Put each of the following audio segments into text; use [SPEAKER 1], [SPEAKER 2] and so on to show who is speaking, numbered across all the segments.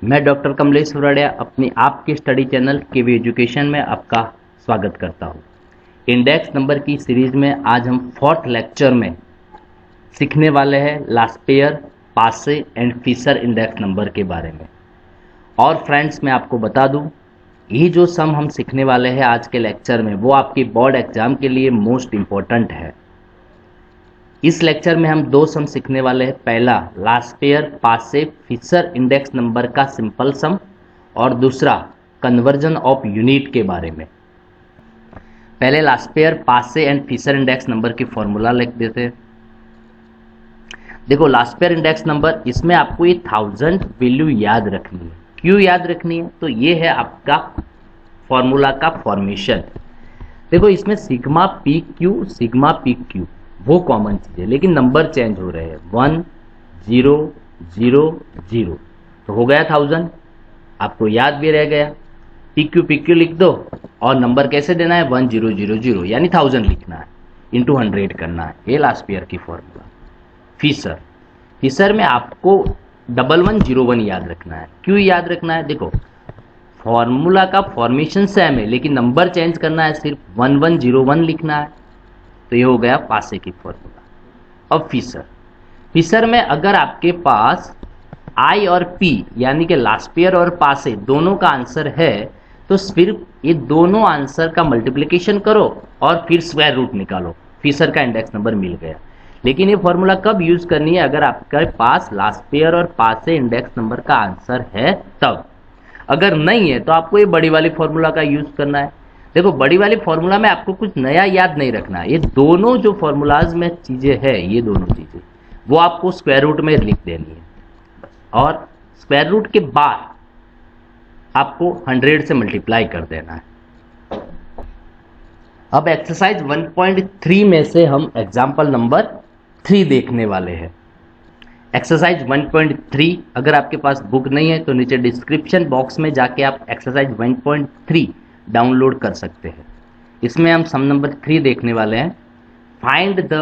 [SPEAKER 1] मैं डॉक्टर कमलेश सुराड़िया अपनी आपके स्टडी चैनल केवी एजुकेशन में आपका स्वागत करता हूँ। इंडेक्स नंबर की सीरीज में आज हम 4th लेक्चर में सीखने वाले हैं लास्पेयर, Paasche and Fisher index number के बारे में। और फ्रेंड्स, मैं आपको बता दूं, ये जो सम हम सीखने वाले हैं आज के लेक्चर में वो आपकी बोर्ड एग्जाम के लिए मोस्ट इम्पोर्टेंट है। इस लेक्चर में हम दो सम सीखने वाले हैं। पहला लास्पेयर पासे फिशर इंडेक्स नंबर का सिंपल सम और दूसरा कन्वर्जन ऑफ यूनिट के बारे में। पहले लास्पेयर Paasche and Fisher index number की फॉर्मूला लिख देते हैं। देखो, लास्पेयर इंडेक्स नंबर, इसमें आपको ये 1000 वैल्यू याद रखनी है। क्यों याद रखनी है? तो ये है आपका फॉर्मूला का फॉर्मेशन। देखो, इसमें सिग्मा पी क्यू वो कॉमन चीज है, लेकिन नंबर चेंज हो रहे हैं 1 0 0 0, तो हो गया 1000। आपको याद भी रह गया। पी क्यू लिख दो और नंबर कैसे देना है 1000 यानी 1000 लिखना है, इंटू 100 करना है। ये लास्पेयर की फॉर्मूला। फिशर में आपको 1101 याद रखना है। क्यों याद रखना है? देखो, फॉर्मूला का फॉर्मेशन सेम है, लेकिन नंबर चेंज करना है, सिर्फ 1101 लिखना है। तो ये हो गया पासे की फॉर्मूला। अब फिशर में अगर आपके पास आई और पी यानी कि लास्पेयर और पासे दोनों का आंसर है, तो सिर्फ ये दोनों आंसर का मल्टीप्लिकेशन करो और फिर स्क्वायर रूट निकालो, फिशर का इंडेक्स नंबर मिल गया। लेकिन ये फॉर्मूला कब यूज करनी है? अगर आपके पास लास्पेयर और पासे इंडेक्स नंबर का आंसर है तब। अगर नहीं है तो आपको ये बड़ी वाली फॉर्मूला का यूज करना है। देखो, बड़ी वाली फॉर्मूला में आपको कुछ नया याद नहीं रखना है। ये दोनों जो फॉर्मूलाज में चीजें हैं, ये दोनों चीजें वो आपको स्क्वायर रूट में लिख देनी है, और स्क्वायर रूट के बाद आपको 100 से मल्टीप्लाई कर देना है। अब एक्सरसाइज 1.3 में से हम एग्जाम्पल नंबर 3 देखने वाले हैं। एक्सरसाइज 1.3, अगर आपके पास बुक नहीं है तो नीचे डिस्क्रिप्शन बॉक्स में जाके आप एक्सरसाइज 1.3 डाउनलोड कर सकते हैं। इसमें हम सम नंबर 3 देखने वाले हैं। Find the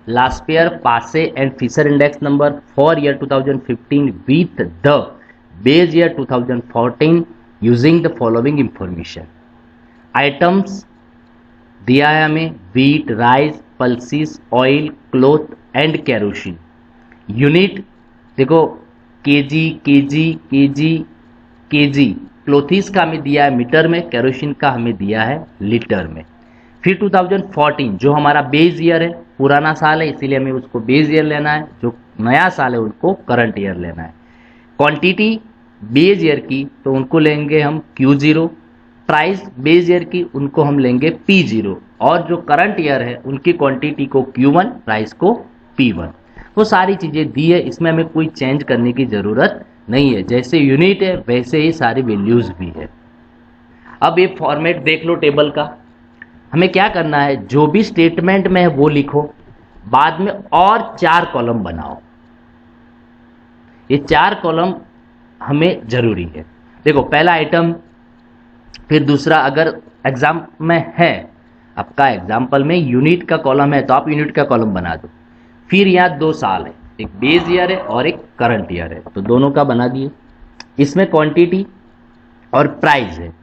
[SPEAKER 1] Laspeyres, Paasche and Fisher index number for year 2015 with the base year 2014 using the following information. Items दिया है हमें wheat, rice, pulses, oil, cloth and kerosene. Unit देखो, केजी। क्लोथिस का हमें दिया है मीटर में, केरोसिन का हमें दिया है लीटर में। फिर 2014 जो हमारा बेस ईयर है, पुराना साल है, इसीलिए हमें उसको बेस ईयर लेना है। जो नया साल है उनको करंट ईयर लेना है। क्वांटिटी बेस ईयर की तो उनको लेंगे हम Q0, प्राइस बेस ईयर की उनको हम लेंगे P0, और जो करंट ईयर है उनकी क्वांटिटी को Q1, प्राइस को P1। वो सारी चीजें दी है, इसमें हमें कोई चेंज करने की जरूरत नहीं है। जैसे यूनिट है वैसे ही सारी वैल्यूज भी है। अब ये फॉर्मेट देख लो टेबल का। हमें क्या करना है, जो भी स्टेटमेंट में है वो लिखो, बाद में और 4 कॉलम बनाओ। ये 4 कॉलम हमें जरूरी है। देखो, पहला आइटम, फिर दूसरा, अगर एग्जाम में है आपका एग्जाम्पल में यूनिट का कॉलम है तो आप यूनिट का कॉलम बना दो। फिर यहाँ 2 साल है, एक बेस ईयर है और एक करंट ईयर है, तो दोनों का बना दिए। इसमें क्वांटिटी और प्राइस है,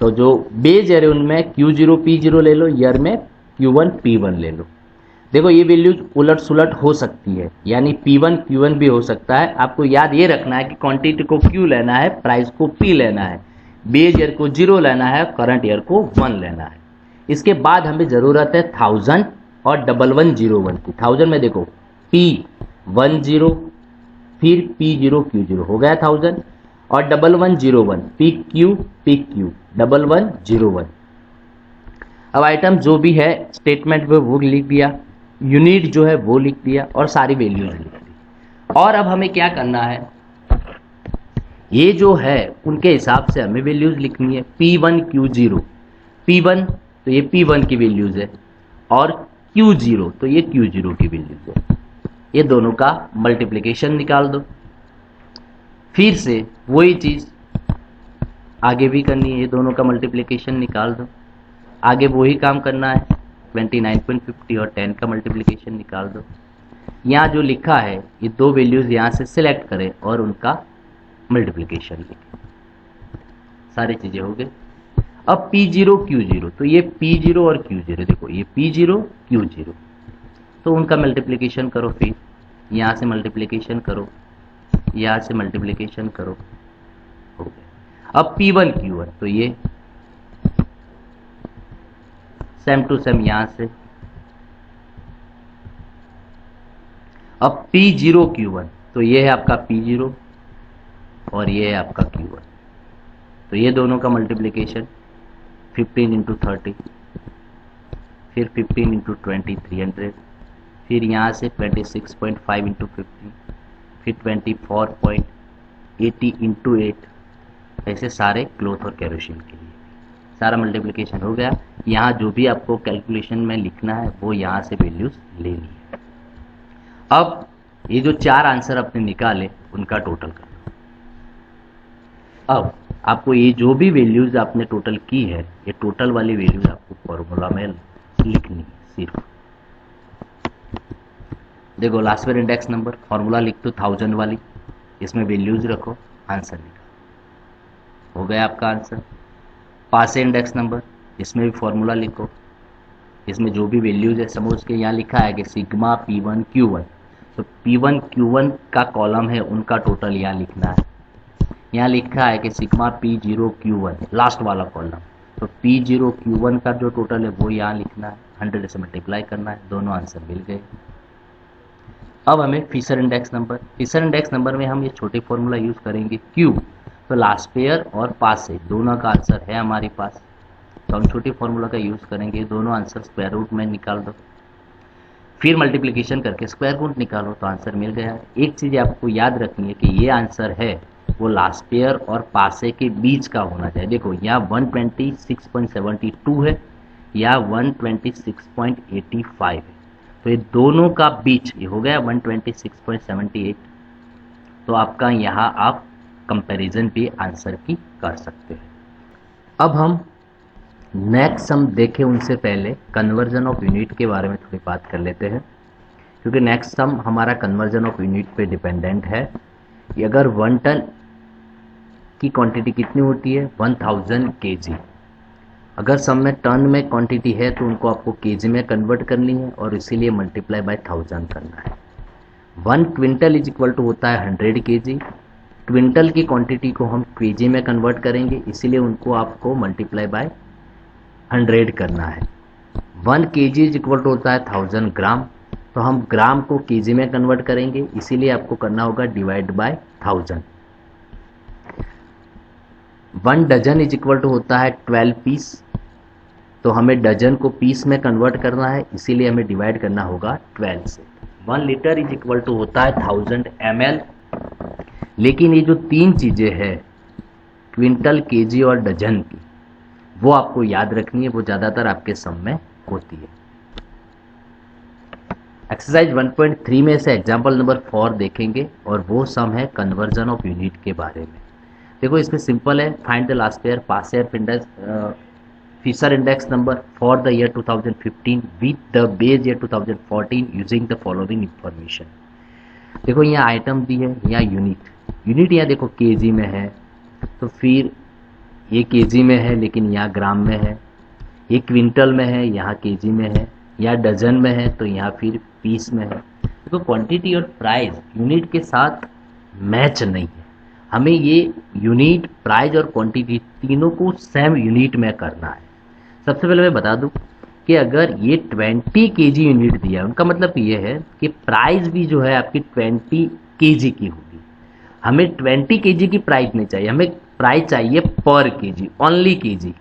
[SPEAKER 1] तो जो बेस ईयर है उनमें Q0 P0 ले लो, ईयर में Q1 P1 ले लो। देखो, ये वैल्यूज उलट सुलट हो सकती है, यानी P1 Q1 भी हो सकता है। आपको याद ये रखना है कि क्वांटिटी को Q लेना है, प्राइस को P लेना है, बेस ईयर को 0 लेना है, करंट ईयर को 1 लेना है। इसके बाद हमें जरूरत है 1000 और 1101 की। 1000 में देखो P10, फिर P0 Q0, हो गया 1000, और 1101 PQ 1101। अब आइटम जो भी है स्टेटमेंट में वो लिख दिया, यूनिट जो है वो लिख दिया, और सारी वैल्यूज लिख दी। और अब हमें क्या करना है, ये जो है उनके हिसाब से हमें वैल्यूज लिखनी है। P1 Q0, P1 तो ये P1 की वैल्यूज है, और Q0 तो ये Q0 की वैल्यूज है। ये दोनों का मल्टीप्लिकेशन निकाल दो। फिर से वही चीज आगे भी करनी है, ये दोनों का मल्टीप्लिकेशन निकाल दो। आगे वही काम करना है, 29.50 और 10 का मल्टीप्लिकेशन निकाल दो। यहाँ जो लिखा है ये 2 वैल्यूज यहाँ से सिलेक्ट करें और उनका मल्टीप्लिकेशन लिखे, सारी चीजें हो गई। अब P0 Q0, तो ये P0 और Q0, देखो ये P0 Q0, तो उनका मल्टीप्लिकेशन करो, फिर यहाँ से मल्टीप्लिकेशन करो, यहाँ से मल्टीप्लिकेशन करो, हो गया। अब P1 Q1, तो ये सेम टू सेम यहाँ से। अब P0 Q1, तो ये है आपका P0 और ये है आपका Q1, तो ये दोनों का मल्टीप्लिकेशन 15 इंटू 30, फिर 15 इंटू 20 300, फिर यहाँ से 26.5 इंटू 15, फिर 24.80 इंटू 8, ऐसे सारे क्लोथ और केरोसिन के लिए सारा मल्टीप्लिकेशन हो गया। यहाँ जो भी आपको कैलकुलेशन में लिखना है वो यहाँ से वैल्यूज लेनी है। अब ये जो चार आंसर आपने निकाले उनका टोटल करना। अब आपको ये जो भी वैल्यूज आपने टोटल की है, ये टोटल वाली वैल्यूज आपको फॉर्मूला में लिखनी है सिर्फ। देखो last year index number formula लिख दो 1000 वाली, इसमें वैल्यूज रखो, आंसर निकालो, हो गया आपका आंसर। पास इंडेक्स नंबर, इसमें भी फॉर्मूला लिखो, इसमें जो भी वैल्यूज है, समझ के यहाँ लिखा है कि सिग्मा P1 Q1, तो P1 Q1 का कॉलम है उनका टोटल यहाँ लिखना है। यहाँ लिखा है कि सिग्मा P0 Q1 लास्ट वाला कॉलम, तो P0 Q1 का जो टोटल है वो यहाँ लिखना है, 100 से मल्टीप्लाई करना है, दोनों आंसर मिल गए। अब हमें फिशर इंडेक्स नंबर में हम ये छोटे फॉर्मूला यूज करेंगे Q, तो लास्ट पेयर और पास से दोनों का आंसर है हमारे पास, तो हम छोटे फॉर्मूला का यूज करेंगे, दोनों आंसर स्क्वायर रूट में निकाल दो, फिर मल्टीप्लिकेशन करके स्क्वायर रूट निकालो, तो आंसर मिल गया। एक चीज़ आपको याद रखनी है कि ये आंसर है वो लास्ट पेयर और पासे के बीच का होना चाहिए। देखो यहाँ 126.72 है या 126.85 है, तो ये दोनों का बीच ये हो गया 126.78, तो आपका यहाँ आप कंपैरिजन भी आंसर की कर सकते हैं। अब हम नेक्स्ट सम देखें उनसे पहले कन्वर्जन ऑफ यूनिट के बारे में थोड़ी बात कर लेते हैं, क्योंकि नेक्स्ट सम हमारा कन्वर्जन ऑफ यूनिट पे डिपेंडेंट है। कि अगर 1 टन की क्वांटिटी कितनी होती है 1000 kg, अगर सम में टन में क्वांटिटी है तो उनको आपको केजी में कन्वर्ट करनी है और इसीलिए मल्टीप्लाई बाय 1000 करना है। 1 क्विंटल इज इक्वल टू होता है 100 kg, क्विंटल की क्वांटिटी को हम केजी में कन्वर्ट करेंगे, इसीलिए उनको आपको मल्टीप्लाई बाय 100 करना है। 1 kg इज इक्वल टू होता है 1000 ग्राम, तो हम ग्राम को केजी में कन्वर्ट करेंगे, इसीलिए आपको करना होगा divide by 1000। 1 dozen is equal to होता है 12 पीस, तो हमें डजन को पीस में कन्वर्ट करना है, इसीलिए हमें डिवाइड करना होगा 12 से। 1 लीटर इज इक्वल टू होता है 1000 ml, लेकिन ये जो तीन चीज़ें हैं क्विंटल, केजी और डजन की, वो आपको याद रखनी है, वो ज़्यादातर आपके सम में होती है। एक्सरसाइज 1.3 में से एग्जाम्पल नंबर 4 देखेंगे और वो सम है कन्वर्जन ऑफ यूनिट के बारे में। देखो इसमें सिंपल है, find the Laspeyres Paasche year Fisher index number for the year 2015 with the base year 2014 using the following information. देखो यहाँ आइटम दी है, यहाँ यूनिट यहाँ देखो केजी में है, तो फिर ये केजी में है लेकिन यहाँ ग्राम में है, ये क्विंटल में है यहाँ केजी में है, या डजन में है तो यहाँ फिर पीस में है। तो क्वांटिटी और प्राइस यूनिट के साथ मैच नहीं है, हमें ये यूनिट, प्राइस और क्वांटिटी तीनों को सेम यूनिट में करना है। सबसे पहले मैं बता दूं कि अगर ये 20 केजी यूनिट दिया है, उनका मतलब ये है कि प्राइस भी जो है आपकी 20 केजी की होगी। हमें 20 केजी की प्राइस नहीं चाहिए, हमें प्राइस चाहिए पर केजी, ओनली केजी।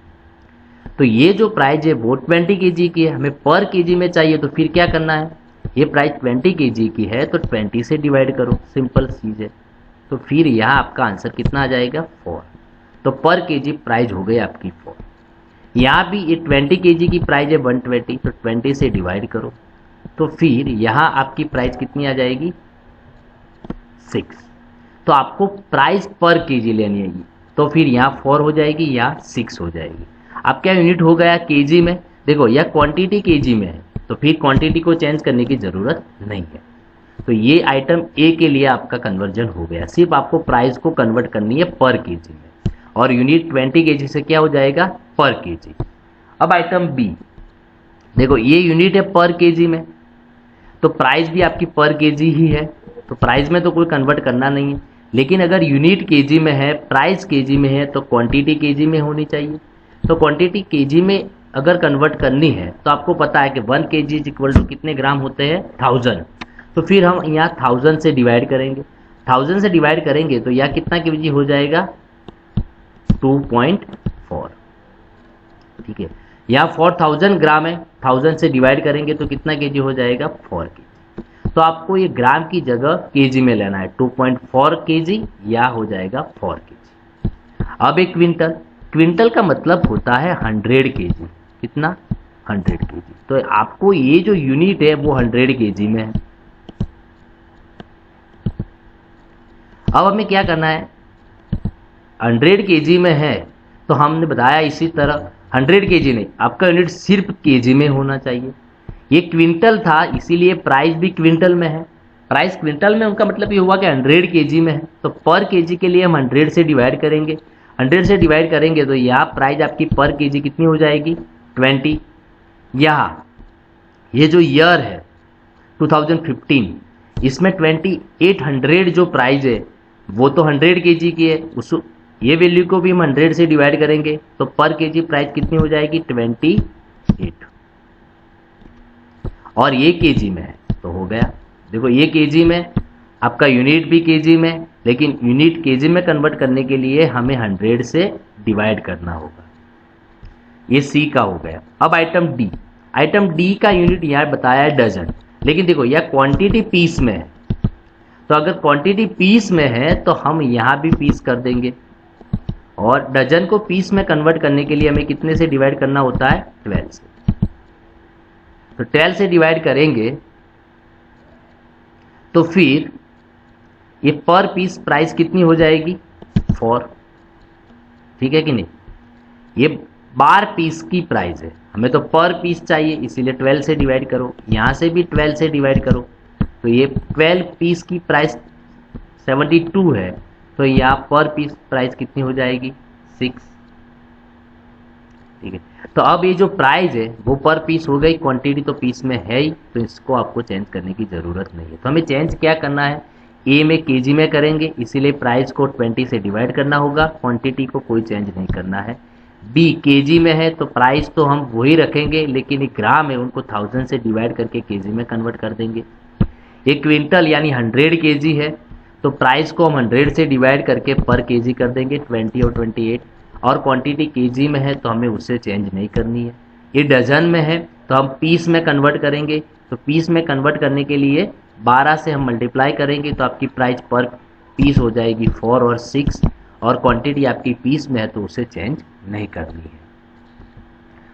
[SPEAKER 1] तो ये जो प्राइस है वो 20 केजी की है, हमें पर केजी में चाहिए, तो फिर क्या करना है, ये प्राइस 20 केजी की है तो 20 से डिवाइड करो, सिंपल चीज है। तो फिर यहाँ आपका आंसर कितना आ जाएगा 4, तो पर केजी प्राइस हो गई आपकी 4। यहाँ भी ये 20 केजी की प्राइस है 120, तो 20 से डिवाइड करो, तो फिर यहाँ आपकी प्राइस कितनी आ जाएगी 6। तो आपको प्राइस पर केजी लेनी है, तो फिर यहाँ 4 हो जाएगी, यहाँ 6 हो जाएगी। अब क्या यूनिट हो गया केजी में, देखो यह क्वांटिटी केजी में है, तो फिर क्वांटिटी को चेंज करने की ज़रूरत नहीं है। तो ये आइटम ए के लिए आपका कन्वर्जन हो गया। सिर्फ आपको प्राइस को कन्वर्ट करनी है पर केजी में, और यूनिट 20 केजी से क्या हो जाएगा, पर केजी। अब आइटम बी, देखो ये यूनिट है पर केजी में, तो प्राइस भी आपकी पर केजी ही है, तो प्राइस में तो कोई कन्वर्ट करना नहीं है। लेकिन अगर यूनिट केजी में है, प्राइस केजी में है, तो क्वांटिटी केजी में होनी चाहिए। तो क्वांटिटी केजी में अगर कन्वर्ट करनी है तो आपको पता है कि 1 केजी इज इक्वल टू कितने ग्राम होते हैं, 1000। तो फिर हम यहाँ 1000 से डिवाइड करेंगे, 1000 से डिवाइड करेंगे तो यहाँ कितना केजी हो जाएगा, 2.4। ठीक है, यहाँ 4000 ग्राम है, 1000 से डिवाइड करेंगे तो कितना केजी हो जाएगा, 4 केजी। तो आपको ये ग्राम की जगह केजी में लेना है, 2.4 केजी या हो जाएगा 4 केजी। अब एक क्विंटल, क्विंटल का मतलब होता है 100 केजी। कितना, 100 केजी। तो आपको ये जो यूनिट है वो 100 केजी में है। अब हमें क्या करना है, 100 केजी में है तो हमने बताया इसी तरह 100 केजी नहीं, आपका यूनिट सिर्फ केजी में होना चाहिए। ये क्विंटल था इसीलिए प्राइस भी क्विंटल में है, प्राइस क्विंटल में, उनका मतलब ये हुआ कि 100 केजी में है। तो पर केजी के लिए हम 100 से डिवाइड करेंगे, 100 से डिवाइड करेंगे तो यहाँ प्राइस आपकी पर केजी कितनी हो जाएगी, 20। यहाँ ये जो ईयर है 2015, इसमें 2800 जो प्राइस है वो तो 100 केजी की है, उस ये वैल्यू को भी हम 100 से डिवाइड करेंगे तो पर केजी प्राइस कितनी हो जाएगी, 28। और ये केजी में है तो हो गया। देखो ये केजी में, आपका यूनिट भी केजी में, लेकिन यूनिट केजी में कन्वर्ट करने के लिए हमें 100 से डिवाइड करना होगा। ये सी का हो गया। अब आइटम डी, आइटम डी का यूनिट यहाँ बताया है डजन, लेकिन देखो यह क्वांटिटी पीस में है, तो अगर क्वांटिटी पीस में है तो हम यहाँ भी पीस कर देंगे, और डजन को पीस में कन्वर्ट करने के लिए हमें कितने से डिवाइड करना होता है, 12 से। तो 12 से डिवाइड करेंगे तो फिर ये पर पीस प्राइस कितनी हो जाएगी, 4। ठीक है कि नहीं, ये बार पीस की प्राइस है, हमें तो पर पीस चाहिए इसीलिए 12 से डिवाइड करो, यहाँ से भी 12 से डिवाइड करो, तो ये 12 पीस की प्राइस 72 है, तो यहाँ पर पीस प्राइस कितनी हो जाएगी, 6। ठीक है, तो अब ये जो प्राइस है वो पर पीस हो गई, क्वांटिटी तो पीस में है ही, तो इसको आपको चेंज करने की ज़रूरत नहीं है। तो हमें चेंज क्या करना है, ए में केजी में करेंगे, इसीलिए प्राइस को 20 से डिवाइड करना होगा, क्वांटिटी को कोई चेंज नहीं करना है। बी केजी में है तो प्राइस तो हम वही रखेंगे, लेकिन एक ग्राम है उनको 1000 से डिवाइड करके केजी में कन्वर्ट कर देंगे। एक क्विंटल यानी 100 केजी है तो प्राइस को हम 100 से डिवाइड करके पर केजी कर देंगे, 20 और 28, और क्वांटिटी केजी में है तो हमें उससे चेंज नहीं करनी है। ये डजन में है तो हम पीस में कन्वर्ट करेंगे, तो पीस में कन्वर्ट करने के लिए 12 से हम मल्टीप्लाई करेंगे तो आपकी प्राइस पर पीस हो जाएगी 4 और 6, और क्वांटिटी आपकी पीस में है तो उसे चेंज नहीं करनी है।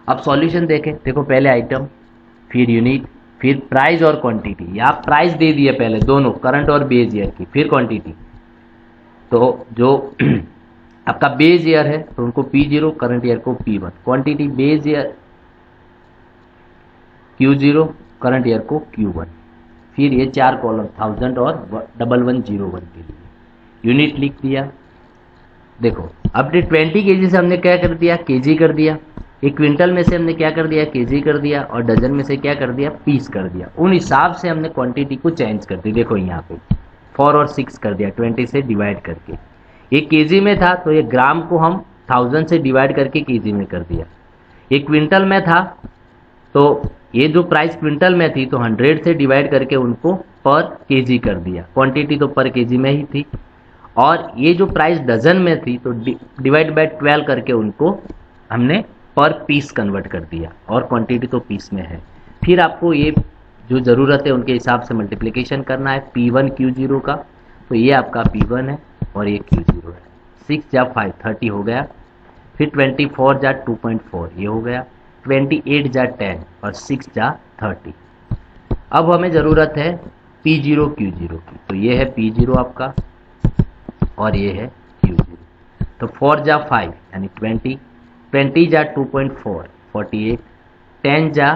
[SPEAKER 1] अब सॉल्यूशन देखें, देखो पहले आइटम, फिर यूनिट, फिर प्राइस और क्वांटिटी। यहाँ प्राइस दे दिए पहले दोनों, करंट और बेस ईयर की, फिर क्वांटिटी। तो जो आपका बेस ईयर है तो उनको P0, करंट ईयर को P1, quantity base year Q0, current year को Q1, फिर ये 4 कॉलम 1000 और 1101 के लिए यूनिट लिख दिया। देखो अपने 20 केजी से हमने क्या कर दिया, केजी कर दिया, एक क्विंटल में से हमने क्या कर दिया, केजी कर दिया, और डजन में से क्या कर दिया, पीस कर दिया। उन हिसाब से हमने क्वांटिटी को चेंज कर दी। देखो यहाँ पे 4 और 6 कर दिया 20 से डिवाइड करके। ये केजी में था तो ये ग्राम को हम 1000 से डिवाइड करके केजी में कर दिया। ये क्विंटल में था तो ये जो प्राइस क्विंटल में थी तो 100 से डिवाइड करके उनको पर केजी कर दिया, क्वांटिटी तो पर केजी में ही थी। और ये जो प्राइस डजन में थी तो डिवाइड बाय 12 करके उनको हमने पर पीस कन्वर्ट कर दिया, और क्वांटिटी तो पीस में है। फिर आपको ये जो ज़रूरत है उनके हिसाब से मल्टीप्लिकेशन करना है, P1 Q0 का, तो ये आपका P1 है और ये Q0 है। 6 जा 5 30 हो गया, फिर 24 जा 2.4 ये हो गया, 28 जा 10 और 6 जा 30। अब हमें ज़रूरत है P0 Q0 की, तो ये है P0 आपका और ये है Q0। तो 4 जा 5 यानी 20, 20 जा 2.4 48, 10 जा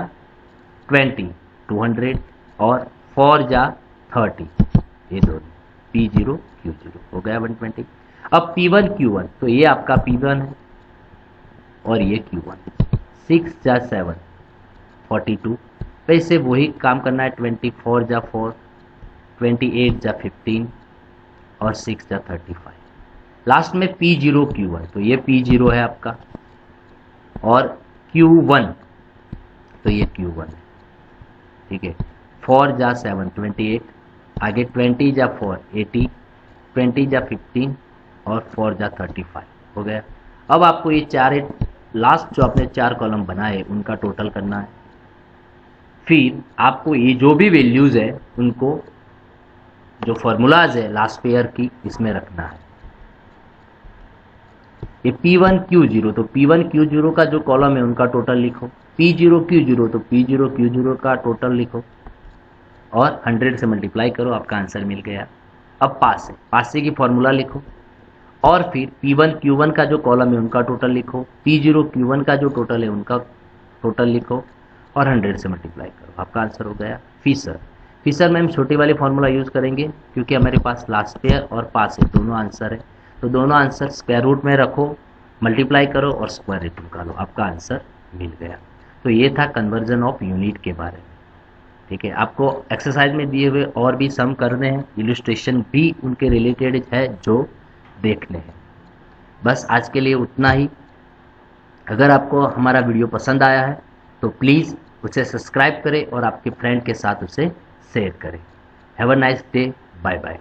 [SPEAKER 1] 20 200 और 4 जा 30, ये दोनों P0 Q0 हो गया 120। अब P1 Q1, तो ये आपका P1 है और ये Q1, 6 जा 7 42, वैसे वही काम करना है, 24 जा 4, 28 जा 15 और 6 जा 35। लास्ट में P0 Q1, तो ये P0 है आपका और Q1, तो ये Q1 है, ठीक है। 4 जा 7 28, आगे 20 जा 4 80, 20 जा 15 और 4 जा 35 हो गया। अब आपको ये चार लास्ट जो आपने चार कॉलम बनाए उनका टोटल करना है। फिर आपको ये जो भी वैल्यूज़ है उनको, जो फॉर्मूलाज है लास्ट पेयर की, इसमें रखना है। ये P1 Q0, तो P1 Q0 का जो कॉलम है उनका टोटल लिखो, P0 Q0 तो P0 Q0 का टोटल लिखो और 100 से मल्टीप्लाई करो, आपका आंसर मिल गया। अब पासे की फॉर्मूला लिखो और फिर P1 Q1 का जो कॉलम है उनका टोटल लिखो, P0 Q1 का जो टोटल है उनका टोटल लिखो और 100 से मल्टीप्लाई करो, आपका आंसर हो गया। फिशर में हम छोटी वाली फॉर्मूला यूज़ करेंगे क्योंकि हमारे पास लास्ट पेयर और पास है, दोनों आंसर है, तो दोनों आंसर स्क्वायर रूट में रखो, मल्टीप्लाई करो और स्क्वायर रूट निकालो, आपका आंसर मिल गया। तो ये था कन्वर्जन ऑफ यूनिट के बारे में, ठीक है। आपको एक्सरसाइज में दिए हुए और भी सम करने हैं, इलस्ट्रेशन भी उनके रिलेटेड है जो देखने हैं। बस आज के लिए उतना ही। अगर आपको हमारा वीडियो पसंद आया है तो प्लीज़ उसे सब्सक्राइब करें और आपके फ्रेंड के साथ उसे शेयर करें। Have a nice day, bye bye.